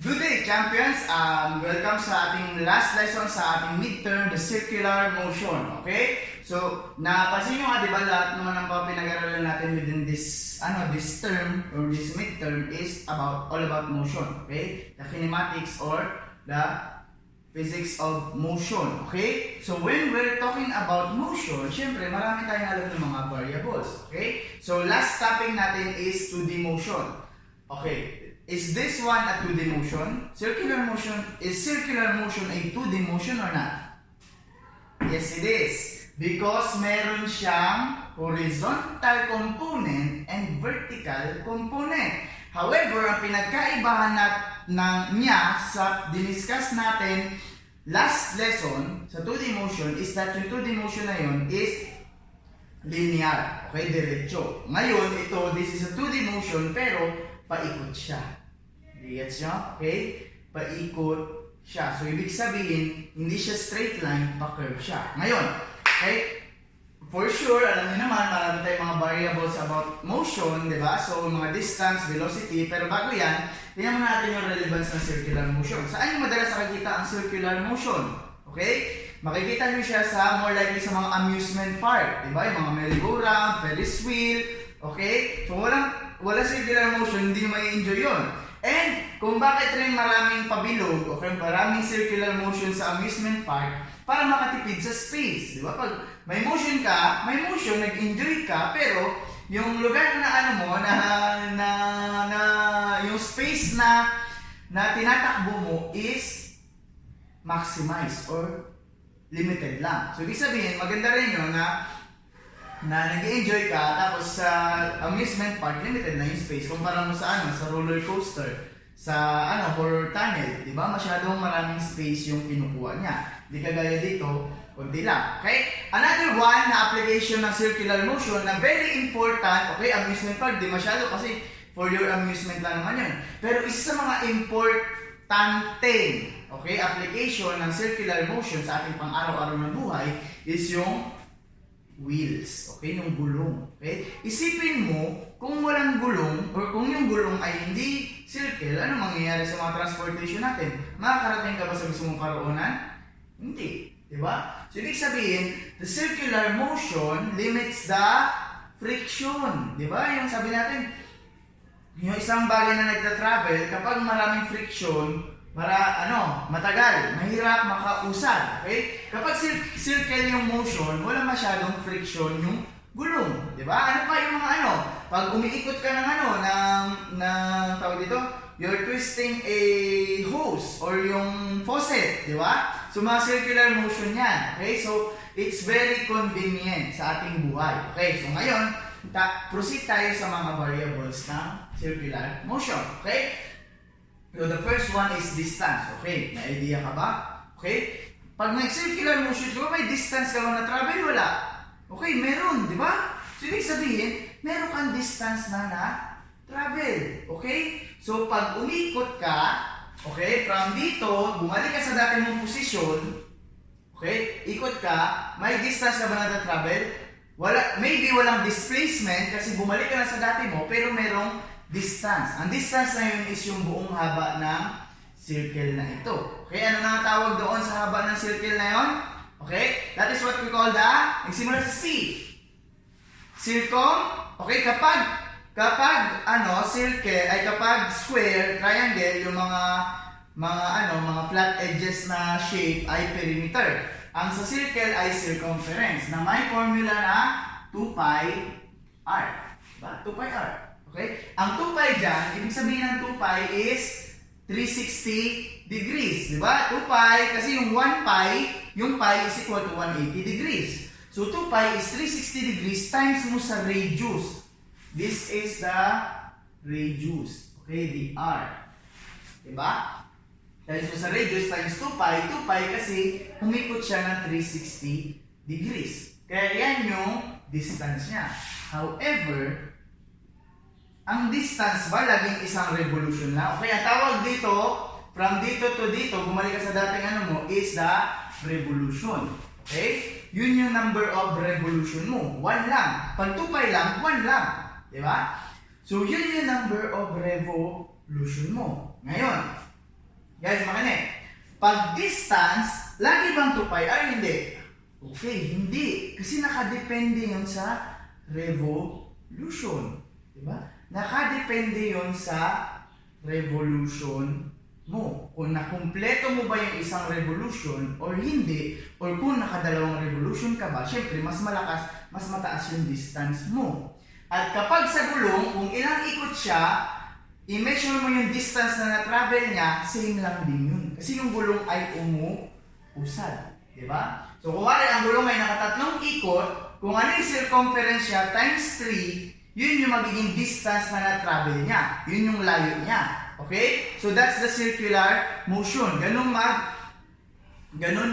Good day, champions! Welcome sa ating last lesson sa ating midterm, the circular motion. Okay? So, napansin nyo nga, di ba, lahat naman ng pinag-aralan natin within this term or this midterm is all about motion. Okay? The kinematics or the physics of motion. Okay? So, when we're talking about motion, syempre, marami tayong alam ng mga variables. Okay? So, last topic natin is 2D motion. Okay. Is this one a 2D motion? Circular motion, is circular motion a 2D motion or not? Yes, it is. Because meron siyang horizontal component and vertical component. However, ang pinagkaibahan niya sa diniscuss natin last lesson sa 2D motion is that yung 2D motion na yun is linear. Okay, diretso. Ngayon, this is a 2D motion pero paikot siya. Gets nyo? Okay? Paikot siya. So, ibig sabihin, hindi siya straight line, pa-curve siya. Ngayon, okay? For sure, alam niyo naman, marami tayong mga variables about motion, di ba? So, mga distance, velocity, pero bago yan, tingnan muna natin yung relevance ng circular motion. Saan yung madalas nakikita ang circular motion? Okay? Makikita nyo siya sa more likely sa mga amusement park, di ba? Yung mga merry-go-round, Ferris wheel, okay? So, wala circular motion, hindi may enjoy yun. And kung bakit rin maraming pabilog o maraming circular motion sa amusement park, para makatipid sa space, di ba? Pag may motion ka, nag-enjoy ka, pero yung lugar na yung space na tinatakbo mo is maximized or limited lang. So, ibig sabihin, maganda rin yun na nag-enjoy ka, tapos sa amusement park, limited na yung space. Kumpara mo sa sa roller coaster, sa horror tunnel, di ba? Masyadong maraming space yung kinukuha niya. Di kagaya dito, kunti lang. Okay? Another one na application ng circular motion na very important, okay, amusement park, di masyado kasi for your amusement lang naman yun. Pero isa sa mga importante, okay, application ng circular motion sa ating pang-araw-araw na buhay is yung wheels, okay, yung gulong, okay? Isipin mo, kung walang gulong, or kung yung gulong ay hindi circle, ano mangyayari sa mga transportation natin? Makakarating ka ba sa gusto mong karoonan? Hindi, di ba? So, ibig sabihin, the circular motion limits the friction, di ba? Yung sabi natin, yung isang bagay na nagta-travel, kapag maraming friction, matagal, mahirap makausad, okay? Kapag circle yung motion, wala masyadong friction yung gulong, di ba? Ano pa yung mga pag umiikot ka ng tawag dito, you're twisting a hose or yung faucet, di ba? So, mga circular motion yan, okay? So, it's very convenient sa ating buhay, okay? So, ngayon, proceed tayo sa mga variables ng circular motion, okay? So, the first one is distance. Okay? May idea ka ba? Okay? Pag may circular motion, di ba may distance ka ba na travel? Wala. Okay, meron, di ba? So, ibig sabihin, meron kang distance na travel. Okay? So, pag umikot ka, okay, from dito, bumalik ka sa dati mong posisyon, okay, ikot ka, may distance ka ba na travel? Maybe walang displacement kasi bumalik ka na sa dati mo, pero merong distance. Ang distance na yun is yung buong haba ng circle na ito. Okay, ano na tawag doon sa haba ng circle na yun? Okay, that is what we call nagsimula sa C. Circum. Okay, kapag circle, ay kapag square, triangle, yung mga flat edges na shape ay perimeter. Ang sa circle ay circumference na may formula na 2 pi r. Diba? 2 pi r. Okay? Ang 2 pi dyan, ibig sabihin ng 2 pi is 360 degrees. Diba? 2 pi, kasi yung 1 pi, yung pi is equal to 180 degrees. So, 2 pi is 360 degrees times mo sa radius. This is the radius. Okay? The r. Diba? Times mo sa radius times 2 pi. 2 pi kasi humikot siya ng 360 degrees. Kaya yan yung distance niya. However, ang distance ba laging isang revolution lang? Okay, ang tawag dito, from dito to dito, bumalik ka sa dating mo, is the revolution. Okay? Yun yung number of revolution mo. 1 lang. Pag 2 pi lang, 1 lang. Diba? So, yun yung number of revolution mo. Ngayon, Guys, makinig. Pag distance, lagi bang 2 pi r? Hindi. Okay, hindi. Kasi nakadepende yun sa revolution. Diba? Nakadepende yun sa revolution mo. Kung nakumpleto mo ba yung isang revolution or hindi, or kung nakadalawang revolution ka ba, syempre mas malakas, mas mataas yung distance mo. At kapag sa gulong, kung ilang ikot siya, i-measure mo yung distance na na-travel niya, same lang din yun. Kasi yung gulong ay umuusad. Diba? So kung wala ang gulong ay nakatatlong ikot, kung ano yung circumference niya times 3, yun yung magiging distance na na-travel niya. Yun yung layo niya. Okay? So that's the circular motion. Ganun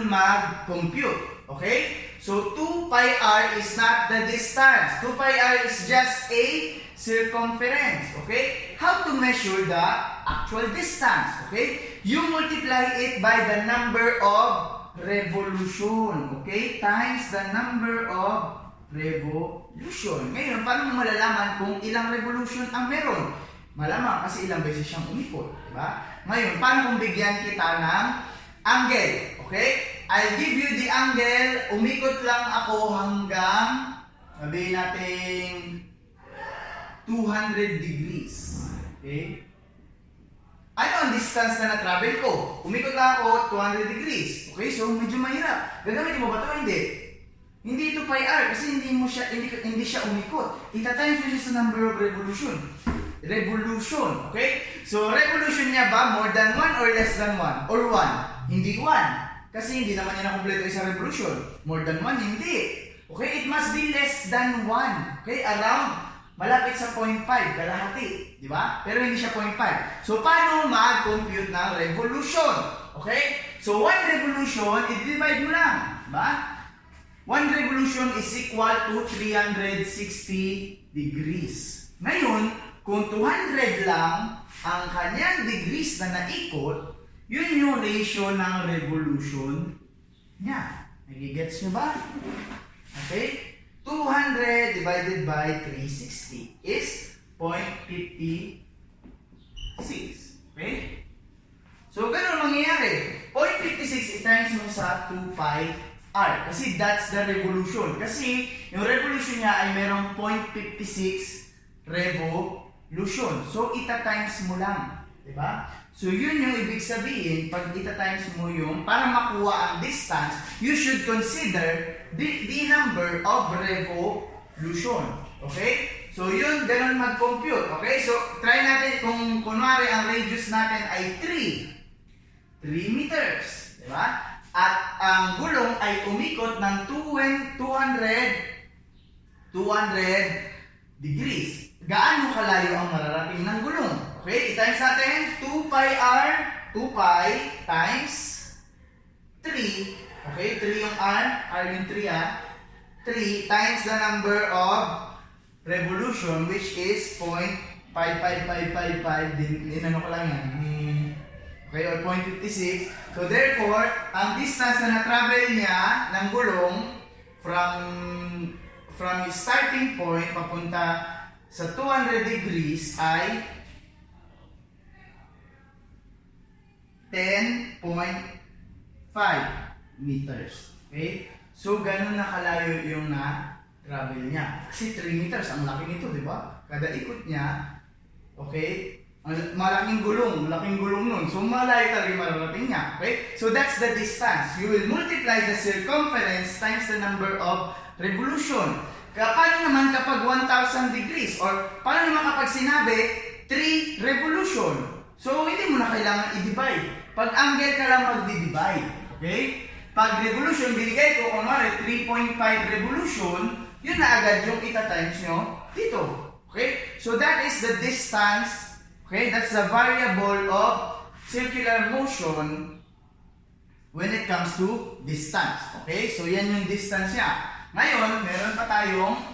mag-compute. Okay? So 2 pi r is not the distance. 2 pi r is just a circumference. Okay? How to measure the actual distance? Okay? You multiply it by the number of revolution. Okay? Times the number of revolution. Ngayon, paano mo malalaman kung ilang revolution ang meron? Malamang kasi ilang beses siyang umikot. Diba? Ngayon, paano kung bigyan kita ng angle? Okay? I'll give you the angle. Umikot lang ako hanggang, sabihin natin, 200 degrees. Okay? Ano ang distance na na-travel ko? Umikot lang ako 200 degrees. Okay? So, medyo mahirap. Gagamitin mo ba ito? Hindi. Hindi ito pi r kasi hindi siya umikot. Ita-times mo siya sa number of revolution. Okay? So, revolution niya ba more than 1 or less than 1? Or 1? Hindi 1. Kasi hindi naman niya nakompleto isang revolution. More than 1, hindi. Okay? It must be less than 1. Okay? Around, malapit sa 0.5, kalahati. Di ba? Pero hindi siya 0.5. So, paano mag-compute ng revolution? Okay? So, 1 revolution, i-divide mo lang. Diba? 1 revolution is equal to 360 degrees. Ngayon, kung 200 lang ang kanyang degrees na naikot, yun yung ratio ng revolution niya. Nagigets nyo ba? Okay? 200 divided by 360 is 0.56. Okay? So, ganun mangyayari. 0.56 i-times mo sa 2 pi r. Kasi that's the revolution. Kasi yung revolution niya ay merong 0.56 revolution. So, ita-times mo lang. Diba? So, yun yung ibig sabihin, pag ita-times mo yung, para makuha ang distance, you should consider the number of revolution. Okay? So, yun, ganun mag-compute. Okay? So, try natin kung kunwari ang radius natin ay 3 meters. Diba? At ang gulong ay umikot ng 200 degrees. Gaano kalayo ang mararating ng gulong? Okay, i-times natin 2 pi r, 2 pi times 3. Okay, 3 yung r yung 3 3 times the number of revolution which is 0.55555 din ano ko lang yan. Okay, or 0.56. So therefore, ang distance na na-travel niya ng gulong from starting point papunta sa 200 degrees ay 10.5 meters. Okay? So, ganun na kalayo yung na-travel niya. Kasi 3 meters, ang laki nito, di ba? Kada ikot niya, okay? Malaking gulong nun. So, malayo talaga yung mararating niya. Okay? So, that's the distance. You will multiply the circumference times the number of revolution. Paano naman kapag 1,000 degrees? Or paano naman kapag sinabi 3 revolution? So, hindi mo na kailangan i-divide. Pag angle ka lang mag-divide. Okay? Pag revolution, binigay ko, kunwari, 3.5 revolution, yun na agad yung ita-times nyo dito. Okay? So, that is the distance. Okay? That's the variable of circular motion when it comes to distance. Okay? So, yan yung distance niya. Ngayon, meron pa tayong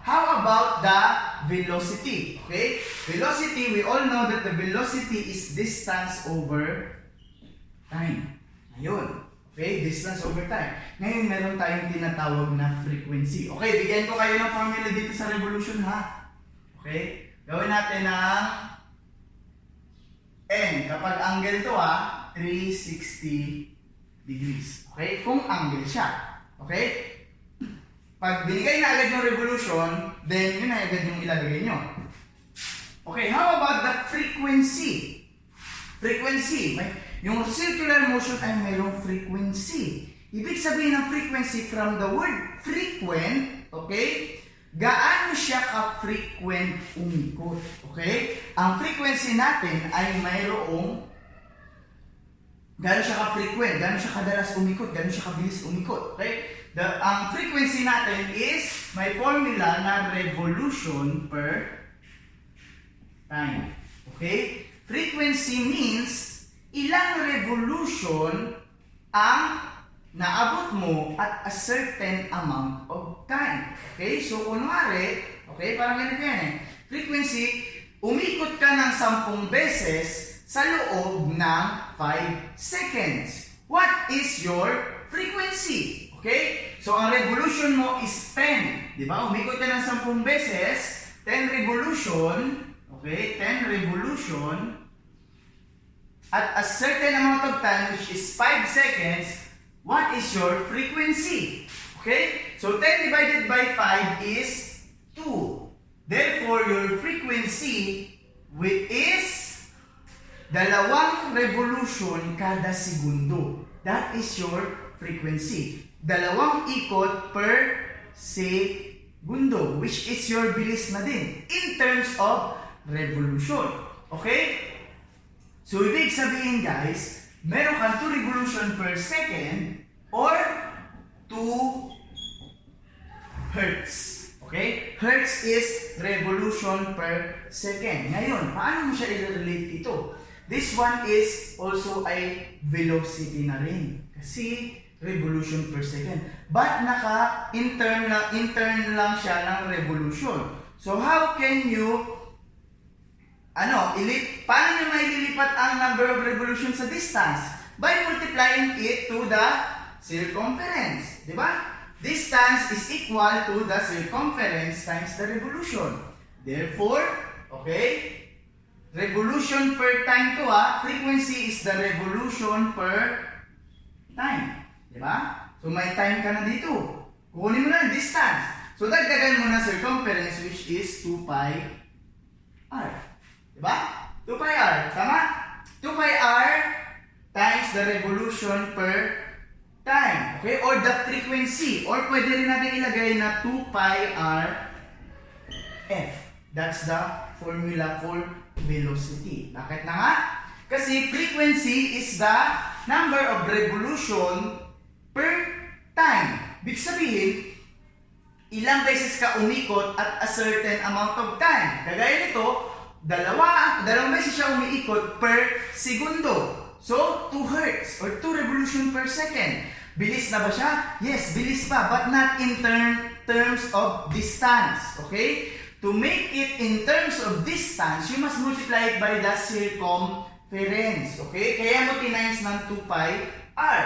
how about the velocity? Okay? Velocity, we all know that the velocity is distance over time. Ayun. Okay? Distance over time. Ngayon, meron tayong tinatawag na frequency. Okay, bigyan ko kayo ng formula dito sa revolution, ha? Okay? Gawin natin ng N. Kapag angle to 360 degrees. Okay? Kung angle siya. Okay? Pag binigay na agad yung revolution, then yun na agad yung ilalagay nyo. Okay, how about the frequency? Frequency. Yung circular motion ay mayroong frequency. Ibig sabihin ng frequency from the word frequent, okay? Gaano siya ka-frequent umikot? Okay? Ang frequency natin ay mayroong gaano siya ka-frequent, gaano siya kadalas umikot, gaano siya kabilis umikot. Okay? Ang frequency natin is may formula na revolution per time. Okay? Frequency means ilang revolution ang naabot mo at a certain amount of time. Okay? So, kunwari, okay, parang ganito yan eh. Frequency, umikot ka ng 10 beses sa loob ng 5 seconds. What is your frequency? Okay? So, ang revolution mo is 10. Di ba? Umikot ka ng 10 beses, 10 revolution, okay? 10 revolution at a certain amount of time, which is 5 seconds. What is your frequency? Okay? So, 10 divided by 5 is 2. Therefore, your frequency is 2 revolution kada segundo. That is your frequency. 2 ikot per segundo, which is your bilis na din in terms of revolution. Okay? So, ibig sabihin guys, meron kang 2 revolution per second or 2 hertz. Okay? Hertz is revolution per second. Ngayon, paano mo siya i-relate ito? This one is also a velocity na rin. Kasi revolution per second. But naka-intern lang siya ng revolution. So, how can you paano nyo maililipat ang number of revolutions sa distance? By multiplying it to the circumference. Diba? Distance is equal to the circumference times the revolution. Therefore, okay, revolution per time to frequency is the revolution per time. Diba? So, may time ka na dito. Kukunin mo na yung distance. So, dagdagan mo na circumference which is 2 pi r. Diba? 2 pi r. Tama? 2 pi r times the revolution per time. Okay? Or the frequency. Or pwede rin natin ilagay na 2 pi r f. That's the formula for velocity. Bakit na nga? Kasi frequency is the number of revolution per time. Ibig sabihin, ilang beses ka umikot at a certain amount of time. Kagaya nito, dalawang beses siya umiikot per segundo. So, 2 hertz or 2 revolution per second. Bilis na ba siya? Yes, bilis pa, but not in terms of distance. Okay? To make it in terms of distance, you must multiply it by the circumference. Okay? Kaya mo tinimes ng 2 pi r.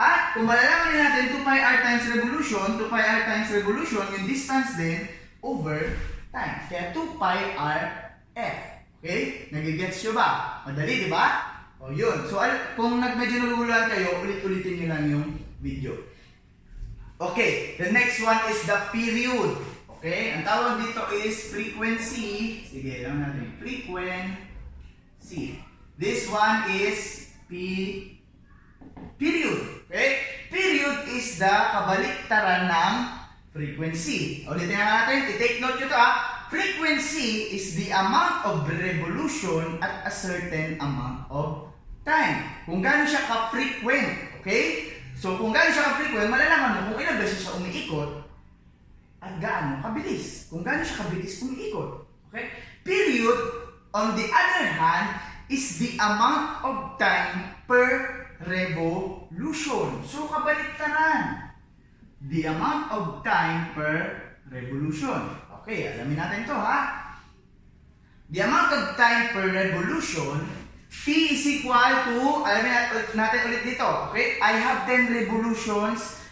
At kung malalaman natin 2 pi r times revolution, 2 pi r times revolution, yung distance din over time. Kaya 2 pi r f. Okay? Nagigets nyo ba? Madali, di ba? O yun. So, kung medyo naguguluhan kayo, ulit-ulitin nyo lang yung video. Okay. The next one is the period. Okay? Ang tawag dito is frequency. Sige, lang natin. Frequency. This one is period. Okay? Period is the kabaliktaran ng frequency. Ulitin na natin. I-take note nyo ito Frequency is the amount of revolution at a certain amount of time. Kung gaano siya ka-frequent. Okay? So, kung gaano siya ka-frequent, malalaman mo kung ilang beses siya umiikot at gaano kabilis. Kung gaano siya kabilis umiikot. Okay? Period, on the other hand, is the amount of time per revolution. So, kabaliktaran. The amount of time per revolution. Okay, alamin natin ito The amount of time per revolution, T is equal to, alamin natin ulit dito. Okay? I have 10 revolutions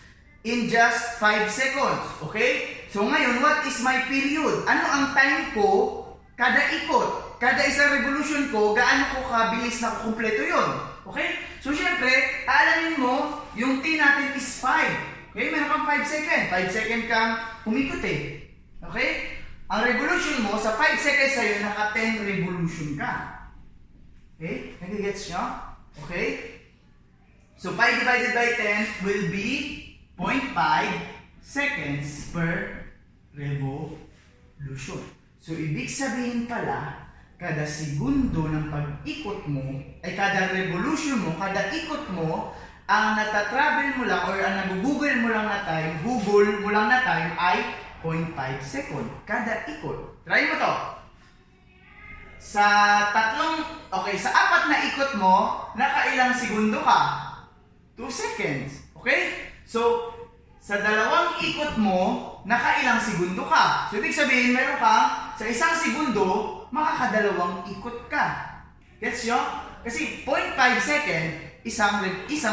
in just 5 seconds. Okay? So ngayon, what is my period? Ano ang time ko kada ikot? kada isang revolution ko, gaano ko kabilis na kukumpleto yun. Okay? So, syempre, aalamin mo, yung T natin is 5. Okay? Meron kang 5 seconds. 5 seconds kang humikot eh. Okay? Ang revolution mo, sa 5 seconds sa'yo, naka 10 revolution ka. Okay? Nagigets nyo? Okay? So, 5 divided by 10 will be 0.5 seconds per revolution. So, ibig sabihin pala, kada segundo ng pag-ikot mo, ay kada revolution mo, kada ikot mo, ang natatravel mo lang or ang nag-google mo lang na time, ay 0.5 second kada ikot. Try mo to. Sa apat na ikot mo, nakailang segundo ka? 2 seconds. Okay? So, sa dalawang ikot mo, nakailang segundo ka? So, ibig sabihin, meron ka, sa isang segundo, makakadalawang ikot ka. Gets nyo? Kasi 0.5 second, isang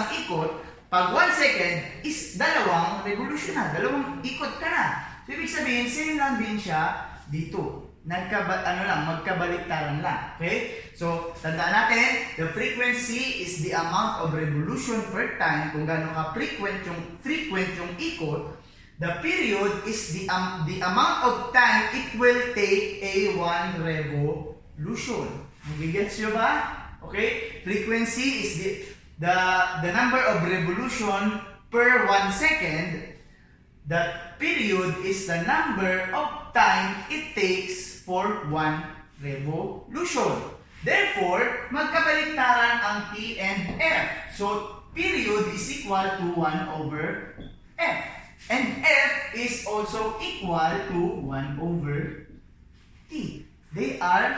ikot, pag 1 second, is dalawang revolution na. Dalawang ikot ka na. So, ibig sabihin, same lang din siya dito. Magkabaliktaran lang. Okay? So, tandaan natin, the frequency is the amount of revolution per time. Kung gaano ka frequent yung ikot. The period is the amount of time it will take a one revolution. Nagigets nyo ba? Okay? Frequency is the number of revolution per 1 second. The period is the number of time it takes for one revolution. Therefore, magkabaliktaran ang T and F. So, period is equal to 1 over F. And F is also equal to 1 over T. They are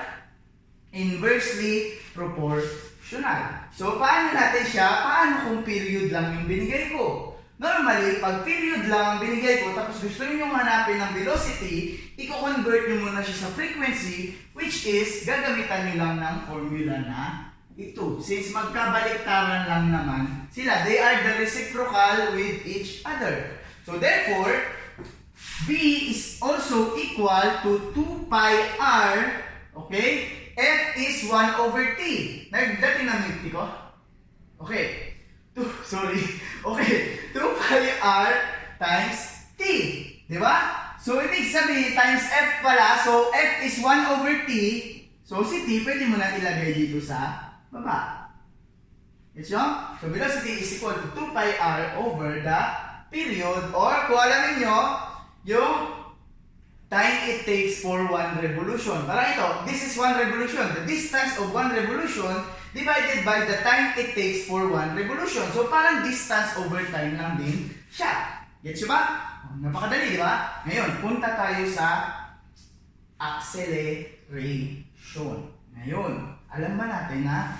inversely proportional. So, paano natin siya? Paano kung period lang yung binigay ko? Normally, pag period lang ang binigay ko, tapos gusto niyo hanapin ng velocity, i-convert niyo muna siya sa frequency, which is, gagamitan niyo lang ng formula na ito. Since magkabaliktaran lang naman sila, they are the reciprocal with each other. So therefore, B is also equal to 2 pi r, okay? F is 1 over T. Nagdating na yung T ko? Okay. Okay. 2 pi r times T. Diba? So, ibig sabihin, times F pala. So, F is 1 over T. So, si T, pwede mo na ilagay dito sa baba. Yes, yun? So, velocity is equal to 2 pi r over the period, or kung alamin nyo, yung time it takes for one revolution. Parang ito, this is one revolution. The distance of one revolution divided by the time it takes for one revolution. So, parang distance over time lang din siya. Gets nyo ba? Napakadali, di ba? Ngayon, punta tayo sa acceleration. Ngayon, alam ba natin na,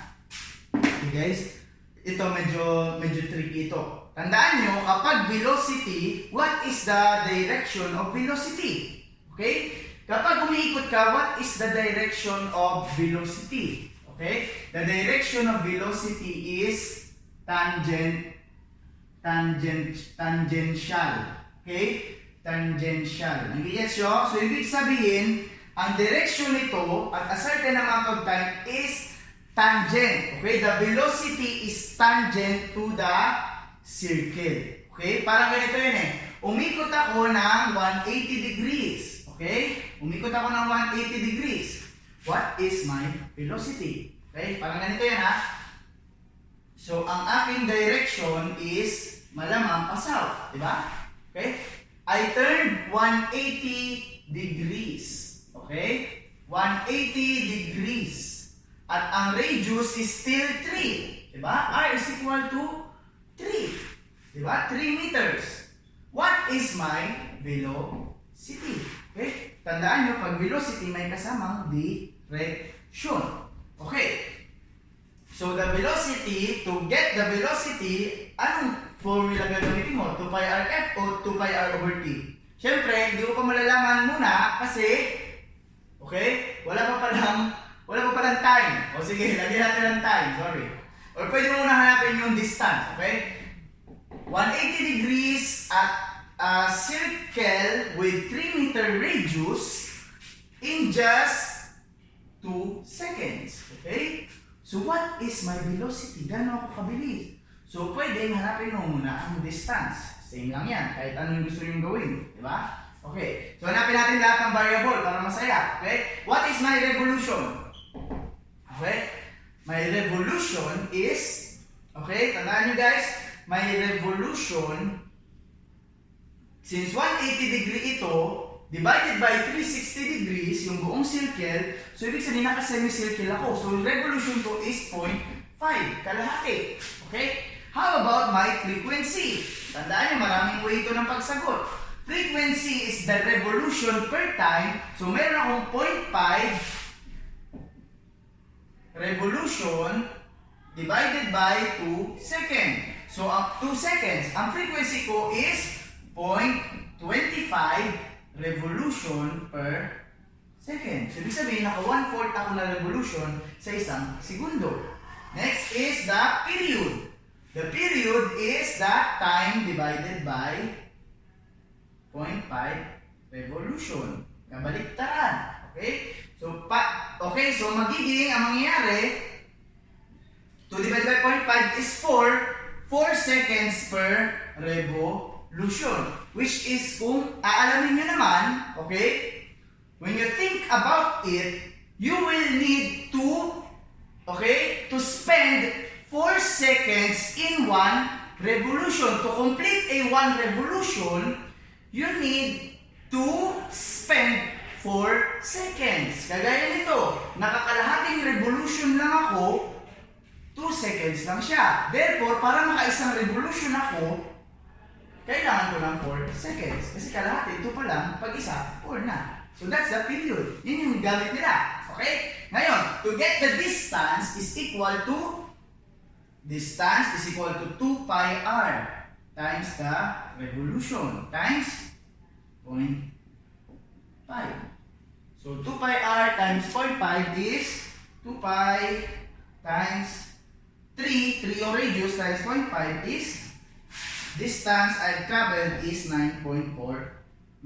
okay guys, ito medyo tricky ito. Tandaan nyo, kapag velocity, what is the direction of velocity? Okay? Kapag umiikot ka, what is the direction of velocity? Okay? The direction of velocity is tangential. Okay? Tangential. Nag-gets nyo? So, ibig sabihin, ang direction nito at a certain amount of time is tangent. Okay? The velocity is tangent to the circle. Okay? Parang ganito yun eh. Umikot ako ng 180 degrees. Okay? Umikot ako ng 180 degrees. What is my velocity? Okay? Parang ganito yan ha. So, ang aking direction is malamang pa-south. Diba? Okay? I turned 180 degrees. Okay? 180 degrees. At ang radius is still 3. Diba? R is equal to 3. Diba? 3 meters. What is my velocity? Okay? Tandaan nyo, pag velocity may kasamang direction. Okay. So, the velocity, to get the velocity, anong formula gagamitin mo? 2 pi r f o 2 pi r over t? Siyempre, hindi ko pa malalaman muna kasi, okay, wala pa palang time. O sige, lagyan natin ng time, sorry. Or pwede mo muna hanapin yung distance, okay? 180 degrees at a circle with 3 meter radius in just 2 seconds. Okay? So what is my velocity? Gano'n ako kabilis? So pwede hanapin mo muna ang distance. Same lang yan, kahit anong gusto nyo gawin. Diba? Okay. So hanapin natin lahat ng variable para masaya. Okay? What is my revolution? Okay? My revolution is, okay, tandaan nyo guys, my revolution, since 180 degree ito, divided by 360 degrees, yung buong circle, so ibig sabihin naka-semicircle ako. So revolution ko is 0.5, kalahati. Okay? How about my frequency? Tandaan nyo, maraming way ito ng pagsagot. Frequency is the revolution per time. So meron akong 0.5 revolution divided by 2 seconds. So ang 2 seconds, ang frequency ko is 0.25 revolution per second. So, ibig sabihin, naka 1/4 ako na revolution sa isang segundo. Next is the period. The period is the time divided by 0.5 revolution. Kabaliktaran. Okay? So, magiging, ang mangyayari, 2 divided by 0.5 is 4 seconds per revolution. Which is, kung aalamin nyo naman, okay, when you think about it, you will need to, okay, to spend 4 seconds in 1 revolution. To complete a 1 revolution, you need to spend 4 seconds. Kagaya nito, nakakalahating revolution lang ako, 2 seconds lang siya. Therefore, para makaisang revolution ako, kailangan ko ng 4 seconds. Kasi kalahati, ito pa lang, pag isa, 4 na. So that's the period. Yun yung gamit nila. Okay? Ngayon, to get the distance is equal to 2 pi r times the revolution times 0.5. So 2 pi r times 0.5 is 2 pi times 3 yung radius times 0.5 is distance I've traveled is 9.4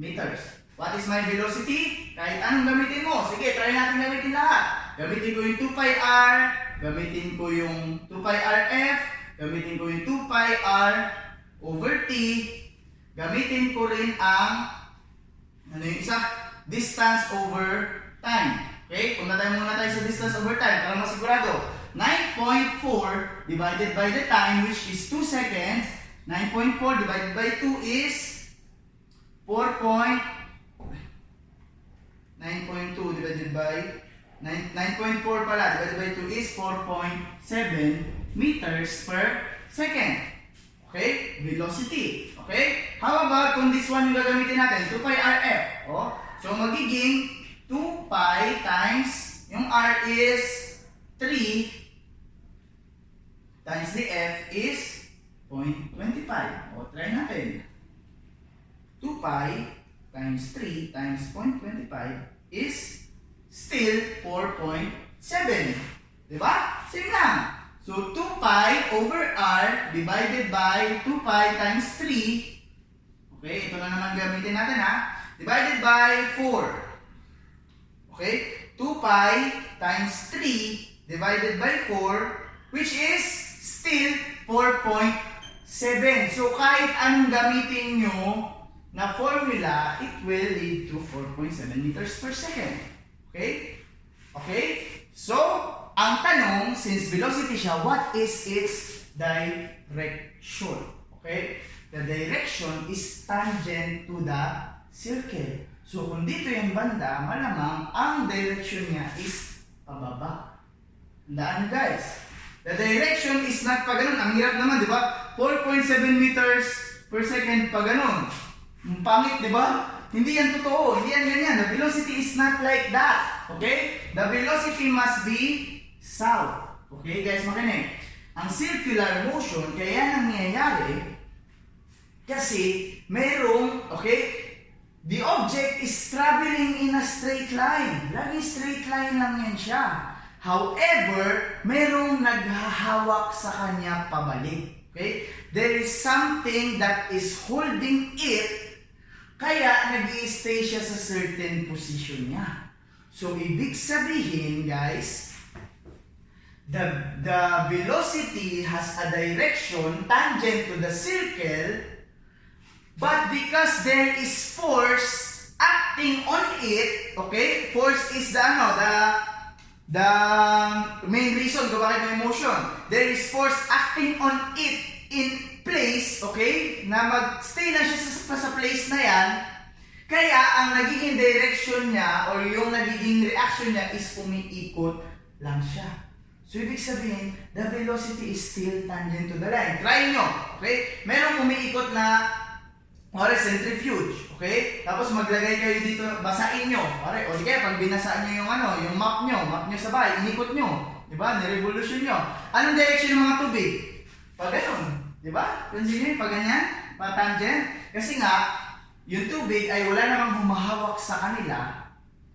meters. What is my velocity? Kahit anong gamitin mo. Sige, try natin gamitin lahat. Gamitin ko yung 2 pi r, gamitin ko yung 2 pi rf, gamitin ko yung 2 pi r over t, gamitin ko rin ang distance over time. Okay? Punta muna tayo sa distance over time para masigurado. 9.4 divided by the time, which is 2 seconds. 9.4 divided by 2 is 9.2 divided by 9.4 pala divided by 2 is 4.7 meters per second. Okay? Velocity. Okay? How about kung this one yung gagamitin natin? 2 pi rf. Oh. So magiging 2 pi times yung r is 3 times the f is 0.25. O, try natin. 2 pi times 3 times 0.25 is still 4.7. Diba? Same lang. So, 2 pi over r divided by 2 pi times 3. Okay, ito na naman gamitin natin ha. Divided by 4. Okay, 2 pi times 3 divided by 4, which is still 4.7. So, kahit anong gamitin nyo na formula, it will lead to 4.7 meters per second. Okay? Okay? So, ang tanong, since velocity siya, what is its direction? Okay? The direction is tangent to the circle. So, kung dito yung banda, malamang ang direction niya is pababa. Tandaan guys. The direction is not pa ganun. Ang hirap naman, di ba? 4.7 meters per second pa ganun. Ang pangit, di ba? Hindi yan totoo. Hindi yan ganyan. The velocity is not like that. Okay? The velocity must be south. Okay, guys, makinig. Ang circular motion, kaya nangyayari kasi merong, okay, the object is traveling in a straight line. Laging straight line lang yan siya. However, merong naghahawak sa kanya pabalik. Okay? There is something that is holding it, kaya nag-i-stay siya sa certain position niya. So, ibig sabihin, guys, the velocity has a direction tangent to the circle, but because there is force acting on it, okay? Force is the main reason kung bakit may motion. There is force acting on it in place, okay? Na mag-stay lang siya sa place na yan. Kaya ang nagiging direction niya or yung nagiging reaction niya is umiikot lang siya. So, ibig sabihin, the velocity is still tangent to the line. Try nyo, okay? Merong umiikot na centrifuge, okay? Tapos maglagay kayo dito, basain nyo. Okay? O di kaya, pag binasaan nyo yung map nyo sa bahay, inikot nyo. Diba? Nirevolution nyo. Anong direction ng mga tubig? Pag ganun. Diba? Pansin nyo, pag ganyan, pag tangent. Kasi nga, yung tubig ay wala namang humahawak sa kanila.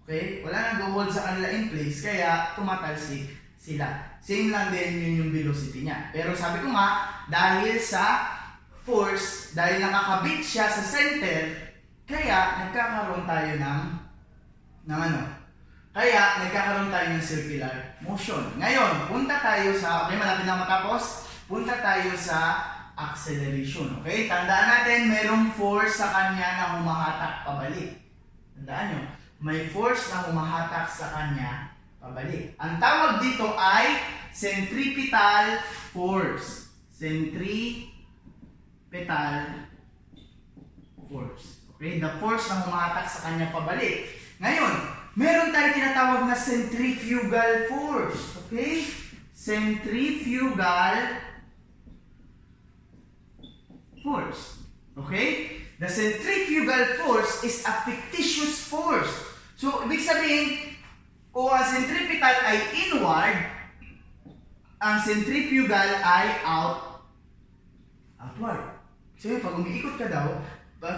Okay? Wala nang go-hold sa kanila in place, kaya tumatalsik sila. Same lang din yun yung velocity niya. Pero sabi ko nga, dahil sa force, dahil nakakabit siya sa center, kaya nagkakaroon tayo ng circular motion. Ngayon, punta tayo sa, okay, malapit na matapos, punta tayo sa acceleration. Okay? Tandaan natin, merong force sa kanya na humahatak pabalik. Tandaan nyo, may force na humahatak sa kanya pabalik. Ang tawag dito ay centripetal force. Centripetal force. Okay? The force na humahatak sa kanya pabalik. Ngayon, meron tayong tinatawag na centrifugal force. Okay? Centrifugal force. Okay? The centrifugal force is a fictitious force. So, ibig sabihin, kung ang centripetal ay inward, ang centrifugal ay outward. So, pag umiikot ka daw,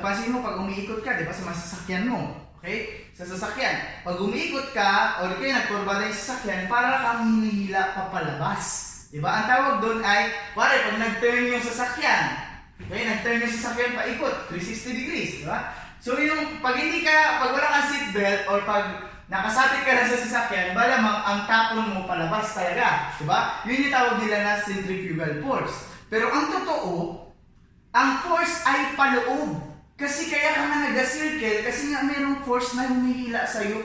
pansin mo pag umiikot ka, di ba, sa masasakyan mo. Okay? Sa sasakyan. Pag umiikot ka, o di kaya nagkurbada yung sasakyan, para kang hinihila papalabas. Di ba? Ang tawag doon ay, pag nag-turn yung sasakyan, okay, nag-turn yung sasakyan paikot, 360 degrees, di ba? So yung, pag wala kang seatbelt or pag nakasabit ka na sa sasakyan, malamang ang tapon mo palabas talaga, di ba? Yun yung tawag nila na centrifugal force. Pero ang totoo, ang force ay paloob. Kasi kaya ka nga nag-circle, kasi nga mayroong force na humihila sa'yo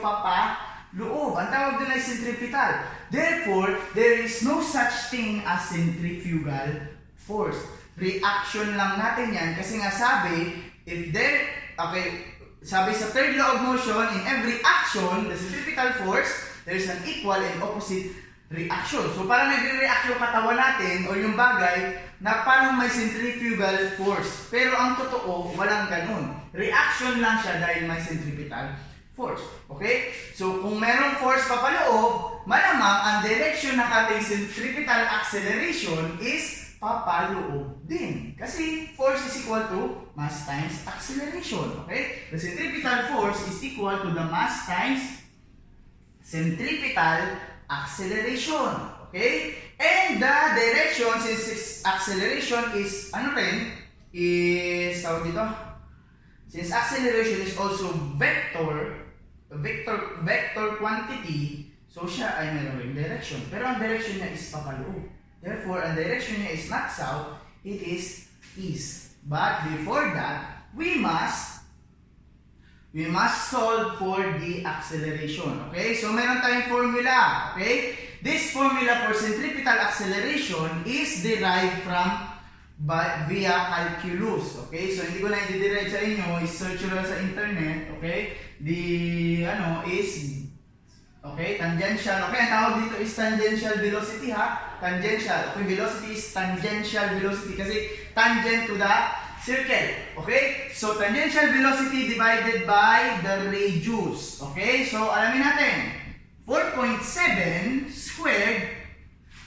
loob. Ang tawag doon ay centripetal. Therefore, there is no such thing as centrifugal force. Reaction lang natin yan kasi nga sabi, sabi sa third law of motion, in every action, the centripetal force, there is an equal and opposite reaction. So parang nagre-react yung katawan natin o yung bagay na parang may centrifugal force. Pero ang totoo, walang ganun. Reaction lang siya dahil may centripetal force. Okay? So kung merong force papaloob, malamang ang direction ng ating centripetal acceleration is papaloob din. Kasi force is equal to mass times acceleration. Okay? The centripetal force is equal to the mass times centripetal acceleration. Okay? And the direction, since acceleration is, since acceleration is also vector quantity, so siya ay mayroong direction. Pero ang direction niya is papaloob. Therefore, ang direction niya is not south, it is east. But before that, we must solve for the acceleration. Okay? So, meron tayong formula. Okay? This formula for centripetal acceleration is derived via calculus. Okay? So, hindi ko na i-derive sa inyo. I-search nyo sa internet. Okay? Okay, tangential. Okay, ang tawag dito is tangential velocity, ha? Tangential. Okay, velocity is tangential velocity kasi tangent to the circle. Okay? So, tangential velocity divided by the radius. Okay? So, alamin natin. 4.7 squared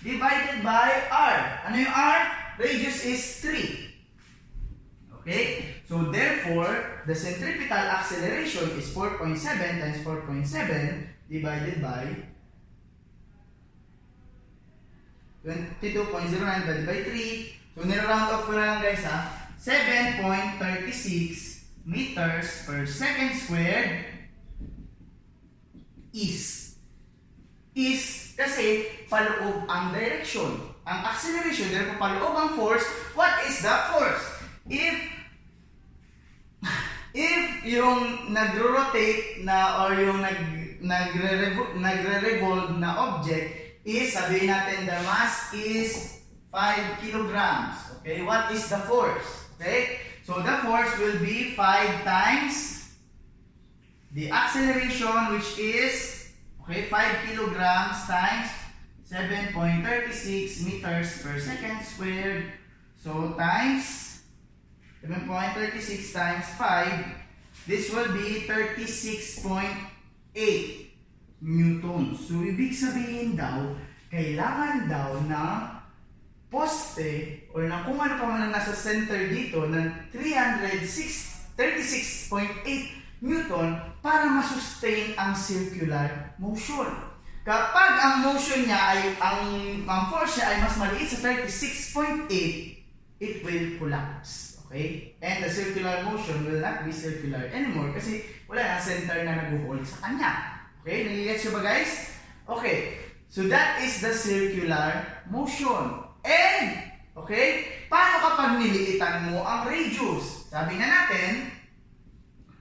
divided by r. Ano yung r? Radius is 3. Okay? So, therefore, the centripetal acceleration is 4.7 times 4.7 divided by 22.09 divided by 3. So, nire-round off ko na lang guys, ha? 7.36 meters per second squared is. Is kasi paloob ang direction. Ang acceleration, dahil paloob ang force, what is the force? If yung nagro-rotate na or yung nagre-revolve na object is, sabihin natin the mass is 5 kilograms. Okay, what is the force? Okay, so the force will be 5 times the acceleration, which is 5 kilograms times 7.36 meters per second squared. So times 7.36 times 5, this will be 36.8 newtons. So ibig sabihin daw, kailangan daw ng poste or ng kung ano pa man ang nasa center dito ng 36.8 newton para masustain ang circular motion. Kapag ang motion niya ay ang force niya ay mas maliit sa 36.8, it will collapse. Okay? And the circular motion will not be circular anymore kasi wala na center na nag-hold sa kanya. Okay? Nagigets nyo ba guys? Okay. So that is the circular motion. And, okay, paano kapag niliitan mo ang radius? Sabi nga natin,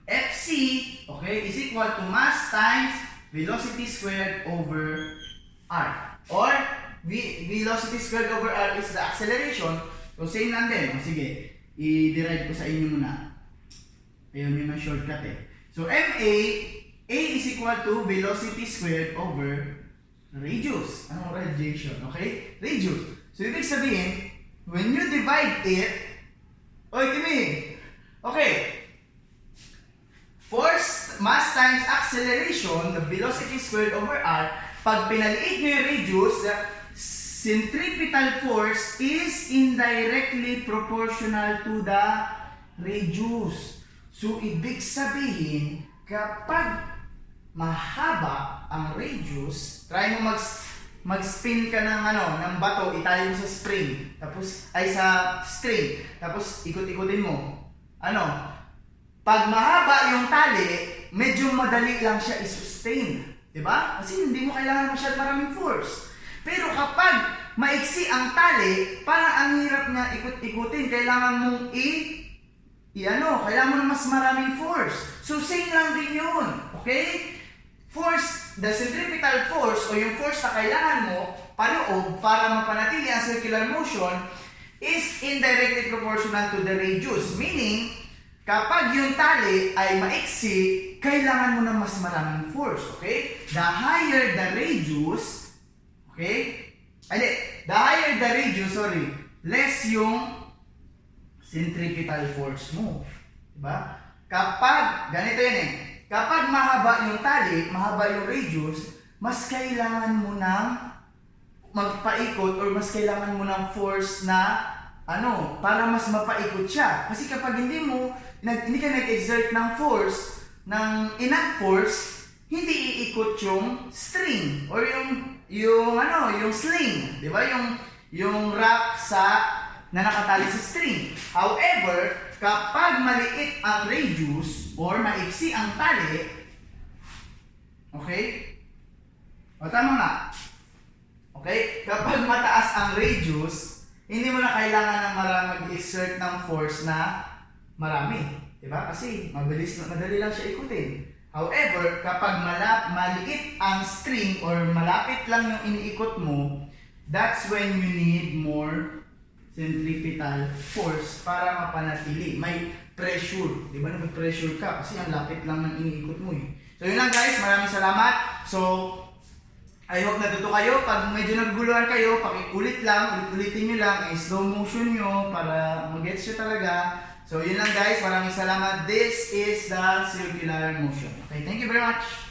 Fc, okay, is equal to mass times velocity squared over r. Or, velocity squared over r is the acceleration. So, same lang din. O, sige, i-derive ko sa inyo muna. Ayun yun ang shortcut eh. So, ma, a is equal to velocity squared over radius. Anong radiation? Okay? Radius. So, ibig sabihin, when you divide it, Timmy, okay, force, mass times acceleration, the velocity squared over r, pag pinaliit nyo yung radius, the centripetal force is indirectly proportional to the radius. So, ibig sabihin, kapag mahaba ang radius, try mo mag-spin ka ng bato, itayo mo sa spring, tapos ay sa string, tapos ikot-ikotin mo. Pag mahaba yung tali, medyo madali lang siya i-sustain, 'di ba? Kasi hindi mo kailangan masyadong maraming force. Pero kapag maiksi ang tali, parang ang hirap nga ikot-ikutin, kailangan mong kailangan mo ng mas maraming force. So same lang din 'yun, okay? Force, the centripetal force o yung force na kailangan mo paloob para mapanatili ang circular motion is indirectly proportional to the radius. Meaning, kapag yung tali ay maiksi, kailangan mo ng mas maraming force. Okay? The higher the radius, less yung centripetal force mo. Diba? Kapag, ganito yan eh, kapag mahaba yung tali, mahaba yung radius, mas kailangan mo ng magpaikot or mas kailangan mo ng force na para mas mapaikot siya. Kasi kapag hindi ka nag-exert ng force, ng enough force, hindi iikot yung string or yung sling, di ba? Yung rock na nakatali sa string. However, kapag maliit ang radius or maiksi ang tali, okay? O tama nga. Okay? Kapag mataas ang radius, hindi mo na kailangan ng mag-exert ng force na marami. Diba? Kasi madali lang siya ikutin. However, kapag maliit ang string or malapit lang yung iniikot mo, that's when you need more centripetal force para mapanatili. May pressure. Di ba? May pressure ka kasi ang lapit lang ng iniikot mo eh. So yun lang guys. Maraming salamat. So, I hope natuto kayo. Pag medyo naguguluhan kayo, pakiulit lang. Ulit-ulitin nyo lang. I-slow motion nyo para mag-gets nyo talaga. So yun lang guys. Maraming salamat. This is the circular motion. Okay, thank you very much.